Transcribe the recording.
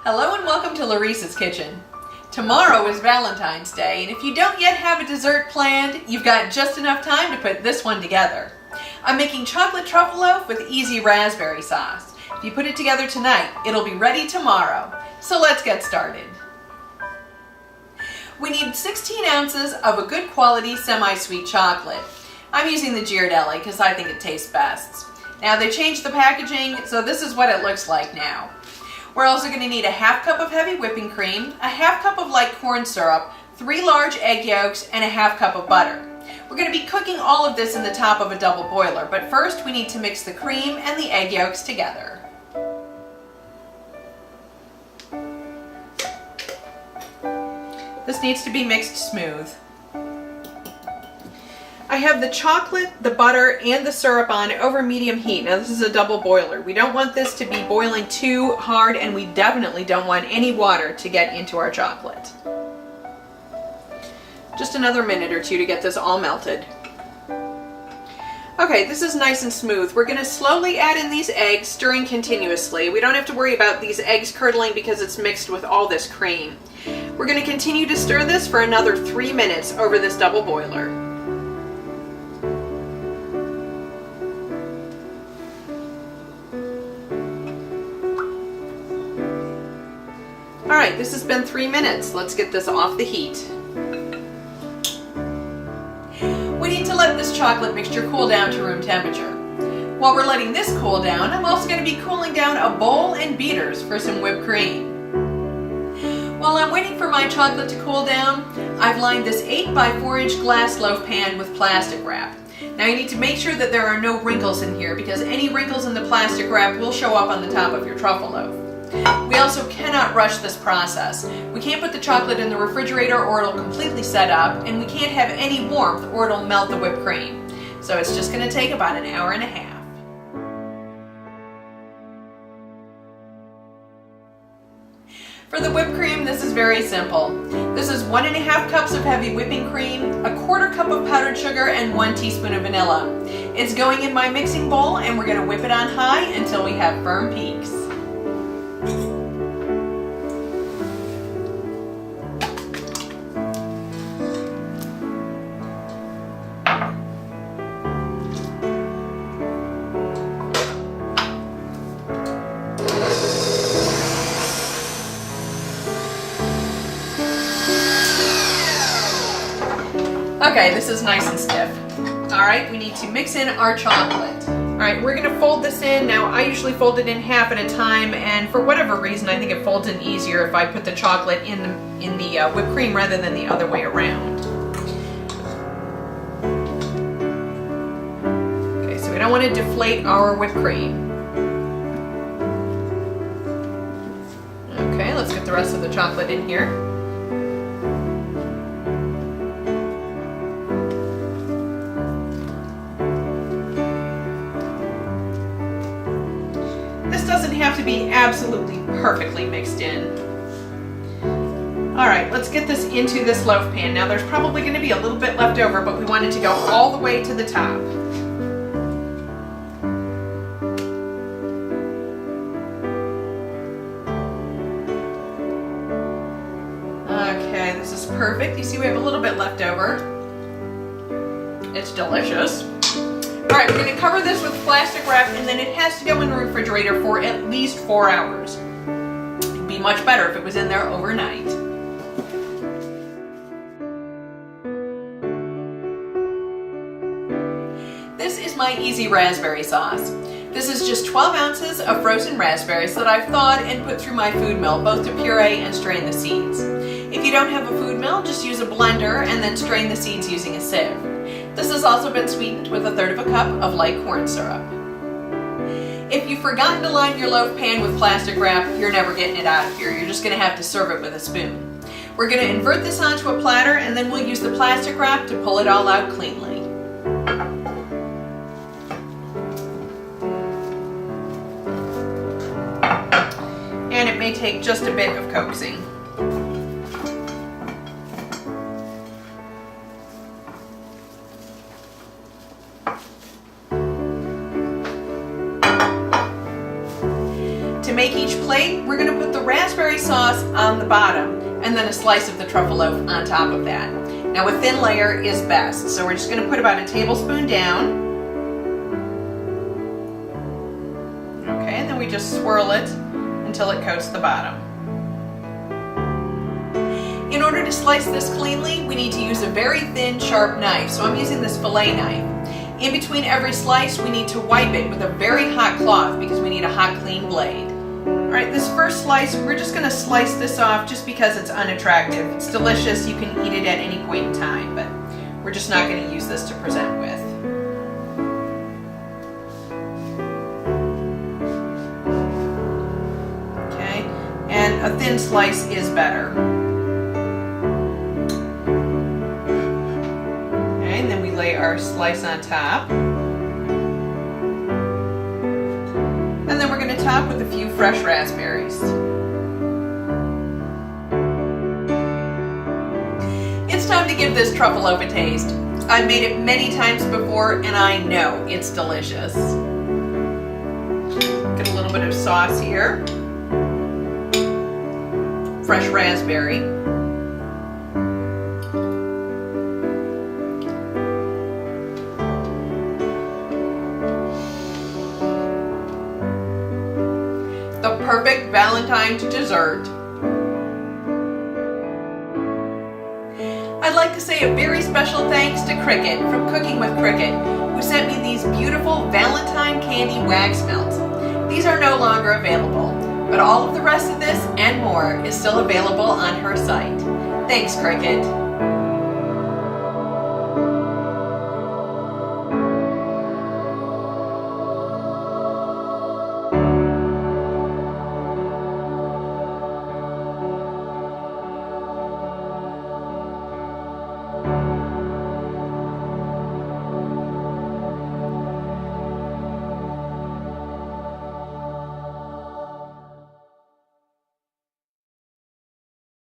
Hello and welcome to Laurice's Kitchen. Tomorrow is Valentine's Day, and if you don't yet have a dessert planned, you've got just enough time to put this one together. I'm making chocolate truffle loaf with easy raspberry sauce. If you put it together tonight, it'll be ready tomorrow. So let's get started. We need 16 ounces of a good quality semi-sweet chocolate. I'm using the Ghirardelli because I think it tastes best. Now they changed the packaging, so this is what it looks like now. We're also going to need a half cup of heavy whipping cream, a half cup of light corn syrup, 3 large egg yolks, and a half cup of butter. We're going to be cooking all of this in the top of a double boiler, but first we need to mix the cream and the egg yolks together. This needs to be mixed smooth. I have the chocolate, the butter, and the syrup on over medium heat. Now this is a double boiler. We don't want this to be boiling too hard, and we definitely don't want any water to get into our chocolate. Just another minute or two to get this all melted. Okay, this is nice and smooth. We're going to slowly add in these eggs, stirring continuously. We don't have to worry about these eggs curdling because it's mixed with all this cream. We're going to continue to stir this for another 3 minutes over this double boiler. Alright, this has been 3 minutes. Let's get this off the heat. We need to let this chocolate mixture cool down to room temperature. While we're letting this cool down, I'm also going to be cooling down a bowl and beaters for some whipped cream. While I'm waiting for my chocolate to cool down, I've lined this 8 by 4 inch glass loaf pan with plastic wrap. Now you need to make sure that there are no wrinkles in here because any wrinkles in the plastic wrap will show up on the top of your truffle loaf. We also cannot rush this process. We can't put the chocolate in the refrigerator or it'll completely set up, and we can't have any warmth or it'll melt the whipped cream. So it's just going to take about an hour and a half. For the whipped cream, this is very simple. This is 1½ cups of heavy whipping cream, 1/4 cup of powdered sugar, and 1 teaspoon of vanilla. It's going in my mixing bowl, and we're going to whip it on high until we have firm peaks. Okay, this is nice and stiff. Alright, we need to mix in our chocolate. Alright, we're going to fold this in. Now, I usually fold it in half at a time, and for whatever reason, I think it folds in easier if I put the chocolate in the whipped cream rather than the other way around. Okay, so we don't want to deflate our whipped cream. Okay, let's get the rest of the chocolate in here. Doesn't have to be absolutely perfectly mixed in. Alright, let's get this into this loaf pan. Now there's probably going to be a little bit left over, but we want it to go all the way to the top. Okay, this is perfect. You see we have a little bit left over. It's delicious. Alright, we're going to cover this with plastic wrap, and then it has to go in the refrigerator for at least 4 hours. It'd be much better if it was in there overnight. This is my easy raspberry sauce. This is just 12 ounces of frozen raspberries that I've thawed and put through my food mill, both to puree and strain the seeds. If you don't have a food mill, just use a blender and then strain the seeds using a sieve. This has also been sweetened with 1/3 cup of light corn syrup. If you've forgotten to line your loaf pan with plastic wrap, you're never getting it out of here. You're just going to have to serve it with a spoon. We're going to invert this onto a platter, and then we'll use the plastic wrap to pull it all out cleanly. And it may take just a bit of coaxing. To make each plate, we're going to put the raspberry sauce on the bottom and then a slice of the truffle loaf on top of that. Now a thin layer is best, so we're just going to put about a tablespoon down. Okay, and then we just swirl it until it coats the bottom. In order to slice this cleanly, we need to use a very thin, sharp knife, so I'm using this fillet knife. In between every slice, we need to wipe it with a very hot cloth because we need a hot, clean blade. All right, this first slice, we're just going to slice this off just because it's unattractive. It's delicious, you can eat it at any point in time, but we're just not going to use this to present with. Okay, and a thin slice is better. Okay, and then we lay our slice on top. And then we're going to top with a few fresh raspberries. It's time to give this truffle loaf a taste. I've made it many times before and I know it's delicious. Get a little bit of sauce here. Fresh raspberry. The perfect Valentine dessert. I'd like to say a very special thanks to Cricket from Cooking with Cricket, who sent me these beautiful Valentine candy wax melts. These are no longer available, but all of the rest of this and more is still available on her site. Thanks, Cricket.